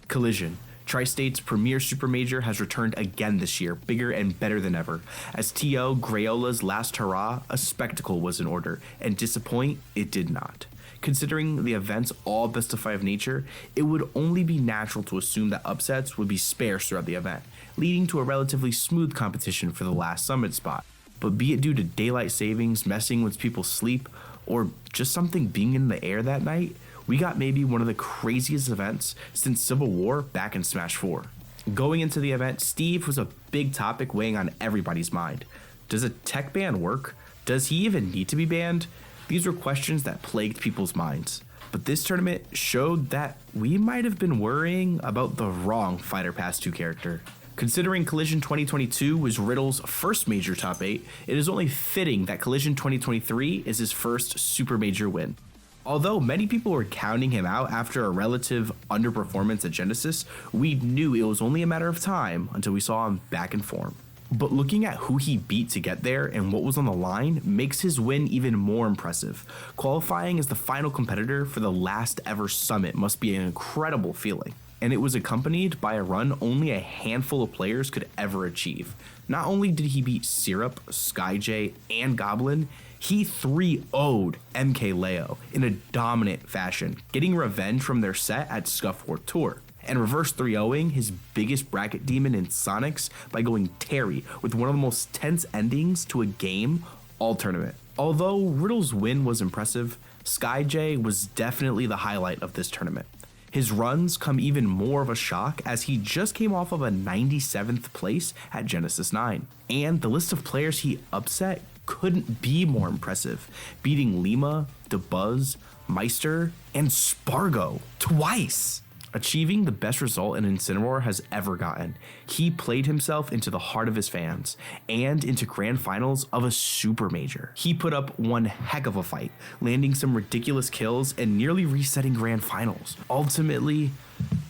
Collision, Tri-State's premier super major, has returned again this year, bigger and better than ever. As T.O. Grayola's last hurrah, a spectacle was in order, and disappoint it did not. Considering the event's all best of 5 nature, it would only be natural to assume that upsets would be sparse throughout the event, leading to a relatively smooth competition for the last summit spot. But be it due to daylight savings messing with people's sleep, or just something being in the air that night, we got maybe one of the craziest events since Civil War back in Smash 4. Going into the event, Steve was a big topic weighing on everybody's mind. Does a tech ban work? Does he even need to be banned? These were questions that plagued people's minds. But this tournament showed that we might have been worrying about the wrong Fighter Pass 2 character. Considering Collision 2022 was Riddle's first major top 8, it is only fitting that Collision 2023 is his first super major win. Although many people were counting him out after a relative underperformance at Genesis, we knew it was only a matter of time until we saw him back in form. But looking at who he beat to get there and what was on the line makes his win even more impressive. Qualifying as the final competitor for the last ever summit must be an incredible feeling. And it was accompanied by a run only a handful of players could ever achieve. Not only did he beat Syrup, SkyJ, and Goblin, he 3-0'd MKLeo in a dominant fashion, getting revenge from their set at Scuff War Tour, and reverse 3-0ing his biggest bracket demon in Sonics by going Terry with one of the most tense endings to a game all tournament. Although Riddle's win was impressive, SkyJ was definitely the highlight of this tournament. His runs come even more of a shock as he just came off of a 97th place at Genesis 9. And the list of players he upset couldn't be more impressive, beating Lima, DeBuzz, Meister, and Spargo twice. Achieving the best result an Incineroar has ever gotten, he played himself into the heart of his fans and into grand finals of a super major. He put up one heck of a fight, landing some ridiculous kills and nearly resetting grand finals, ultimately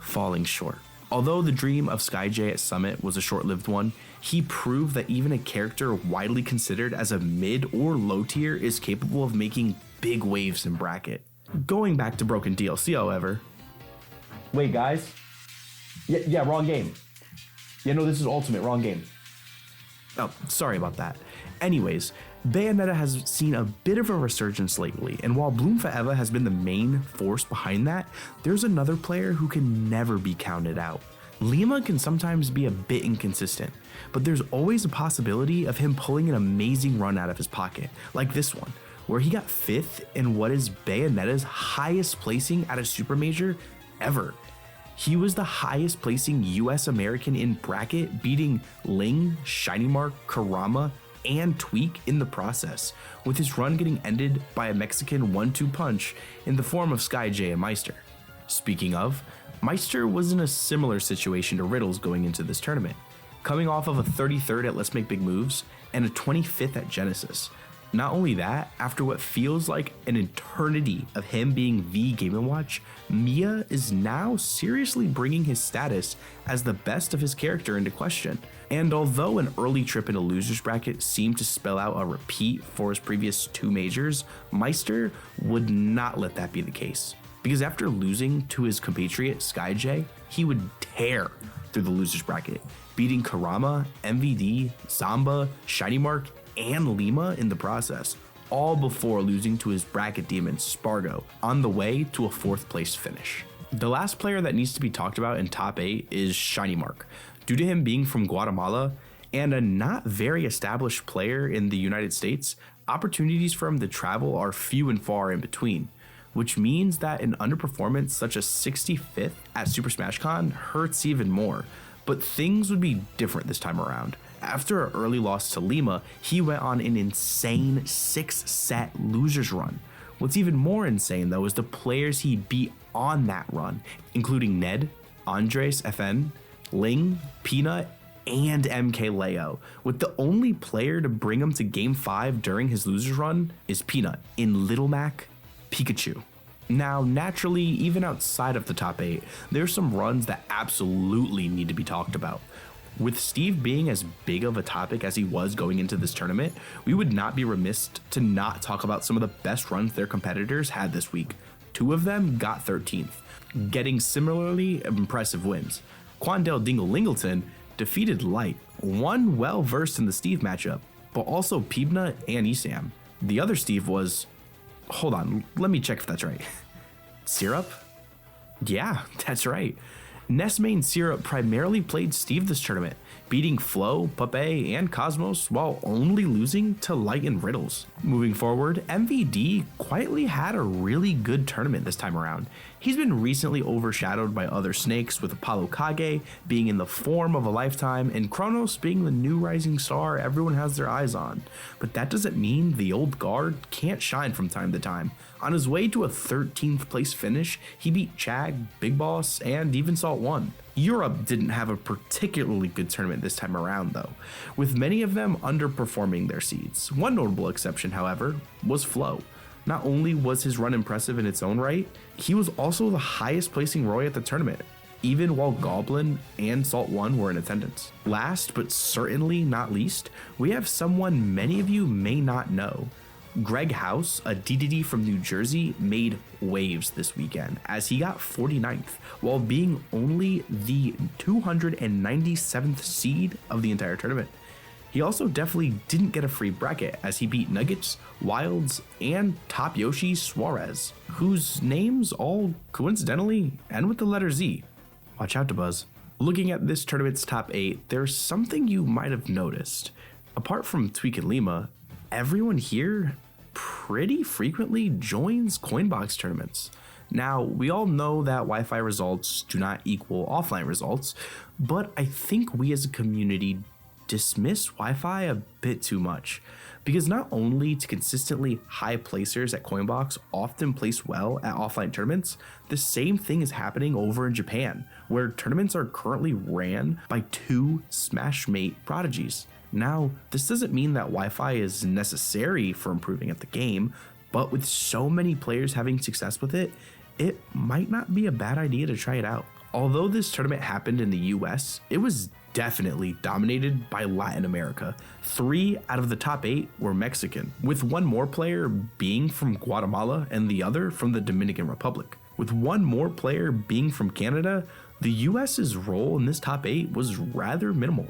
falling short. Although the dream of SkyJ at Summit was a short-lived one, he proved that even a character widely considered as a mid or low tier is capable of making big waves in bracket. Going back to Broken DLC, however, wait, guys. Yeah, wrong game. Yeah, no, this is Ultimate, wrong game. Oh, sorry about that. Anyways, Bayonetta has seen a bit of a resurgence lately, and while Bloom Forever has been the main force behind that, there's another player who can never be counted out. Lima can sometimes be a bit inconsistent, but there's always a possibility of him pulling an amazing run out of his pocket, like this one, where he got 5th in what is Bayonetta's highest placing at a super major ever. He was the highest placing US American in bracket, beating Ling, Shiny Mark, Karama, and Tweak in the process, with his run getting ended by a Mexican 1-2 punch in the form of SkyJ and Meister. Speaking of, Meister was in a similar situation to Riddle's going into this tournament, coming off of a 33rd at Let's Make Big Moves and a 25th at Genesis. Not only that, after what feels like an eternity of him being the Game & Watch, Mia is now seriously bringing his status as the best of his character into question. And although an early trip in a loser's bracket seemed to spell out a repeat for his previous 2 majors, Meister would not let that be the case. Because after losing to his compatriot SkyJ, he would tear through the loser's bracket, beating Karama, MVD, Zamba, Shiny Mark, and Lima in the process, all before losing to his bracket demon Spargo on the way to a 4th place finish. The last player that needs to be talked about in top 8 is Shiny Mark. Due to him being from Guatemala and a not very established player in the United States, opportunities for him to travel are few and far in between, which means that an underperformance such as 65th at Super Smash Con hurts even more. But things would be different this time around. After an early loss to Lima, he went on an insane 6-set losers run. What's even more insane though is the players he beat on that run, including Ned, Andres FN, Ling, Peanut, and MKLeo, with the only player to bring him to Game 5 during his losers run is Peanut in Little Mac Pikachu. Now, naturally, even outside of the top 8, there's some runs that absolutely need to be talked about. With Steve being as big of a topic as he was going into this tournament, we would not be remiss to not talk about some of the best runs their competitors had this week. 2 of them got 13th, getting similarly impressive wins. Quandale Dingle Lingleton defeated Light, one well versed in the Steve matchup, but also Pibna and Esam. The other Steve was, hold on, let me check if that's right. Syrup? Yeah, that's right. Nesmane Syrup primarily played Steve this tournament, beating Flo, Pape, and Cosmos while only losing to Light and Riddles. Moving forward, MVD quietly had a really good tournament this time around. He's been recently overshadowed by other snakes, with Apollo Kage being in the form of a lifetime and Kronos being the new rising star everyone has their eyes on. But that doesn't mean the old guard can't shine from time to time. On his way to a 13th place finish, he beat Chag, Big Boss, and even Salt 1. Europe didn't have a particularly good tournament this time around though, with many of them underperforming their seeds. One notable exception, however, was Flo. Not only was his run impressive in its own right, he was also the highest placing Roy at the tournament, even while Goblin and Salt 1 were in attendance. Last but certainly not least, we have someone many of you may not know. Greg House, a DDD from New Jersey, made waves this weekend as he got 49th while being only the 297th seed of the entire tournament. He also definitely didn't get a free bracket as he beat Nuggets, Wilds, and Top Yoshi Suarez, whose names all coincidentally end with the letter Z. Watch out, Buzz. Looking at this tournament's top 8, there's something you might have noticed. Apart from Tweak and Lima, everyone here pretty frequently joins Coinbox tournaments. Now, we all know that Wi-Fi results do not equal offline results, but I think we as a community dismiss Wi-Fi a bit too much, because not only do consistently high placers at Coinbox often place well at offline tournaments, the same thing is happening over in Japan, where tournaments are currently ran by 2 Smashmate prodigies. Now, this doesn't mean that Wi-Fi is necessary for improving at the game, but with so many players having success with it, it might not be a bad idea to try it out. Although this tournament happened in the US, it was definitely dominated by Latin America. 3 out of the top 8 were Mexican, with one more player being from Guatemala and the other from the Dominican Republic. With one more player being from Canada, the US's role in this top 8 was rather minimal.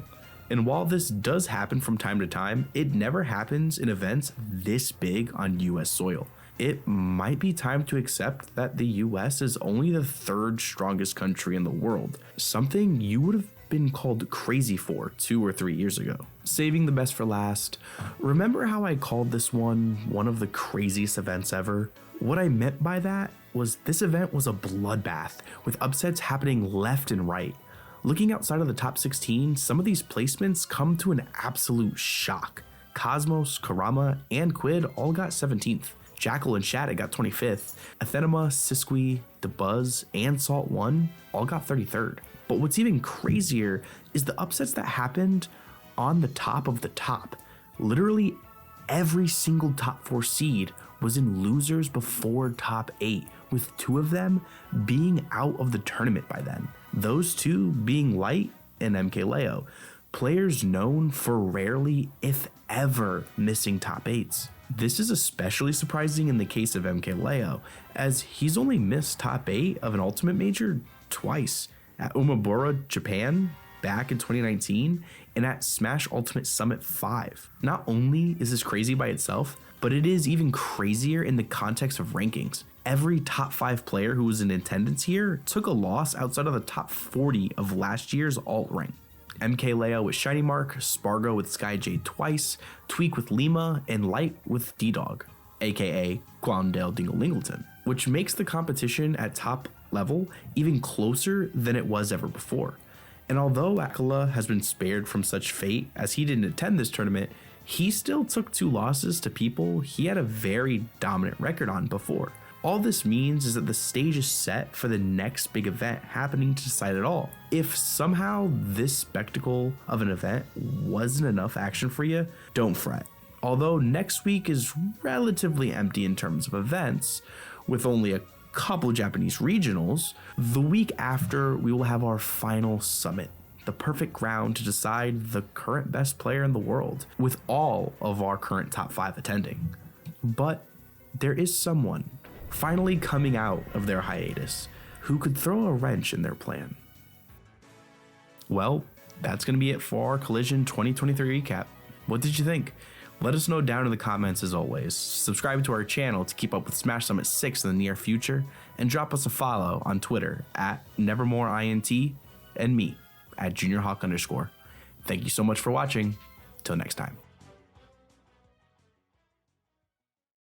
And while this does happen from time to time, it never happens in events this big on US soil. It might be time to accept that the US is only the 3rd strongest country in the world, something you would have been called crazy for 2 or 3 years ago. Saving the best for last, remember how I called this one of the craziest events ever? What I meant by that was this event was a bloodbath, with upsets happening left and right. Looking outside of the top 16, some of these placements come to an absolute shock. Cosmos, Karama, and Quid all got 17th. Jackal and Shattuck got 25th. Athenema, Siskwi, DeBuzz, and Salt 1 all got 33rd. But what's even crazier is the upsets that happened on the top of the top. Literally every single top 4 seed was in losers before top 8, with 2 of them being out of the tournament by then. Those 2 being Light and MKLeo, players known for rarely, if ever, missing top 8s. This is especially surprising in the case of MKLeo, as he's only missed top 8 of an Ultimate Major twice, at Umebura, Japan, back in 2019, and at Smash Ultimate Summit 5. Not only is this crazy by itself, but it is even crazier in the context of rankings. Every top 5 player who was in attendance here took a loss outside of the top 40 of last year's alt rank. MKLeo with Shiny Mark, Spargo with Skyjade twice, Tweak with Lima, and Light with D-Dog, aka Quandale Dingle Lingleton, which makes the competition at top level even closer than it was ever before. And although Akala has been spared from such fate as he didn't attend this tournament, he still took 2 losses to people he had a very dominant record on before. All this means is that the stage is set for the next big event happening to decide it all. If somehow this spectacle of an event wasn't enough action for you, don't fret. Although next week is relatively empty in terms of events, with only a couple Japanese regionals, the week after we will have our final summit, the perfect ground to decide the current best player in the world, with all of our current top 5 attending. But there is someone finally coming out of their hiatus. Who could throw a wrench in their plan? Well, that's going to be it for our Collision 2023 recap. What did you think? Let us know down in the comments as always. Subscribe to our channel to keep up with Smash Summit 6 in the near future, and drop us a follow on Twitter at NevermoreINT and me at JuniorHawk_. Thank you so much for watching. Till next time.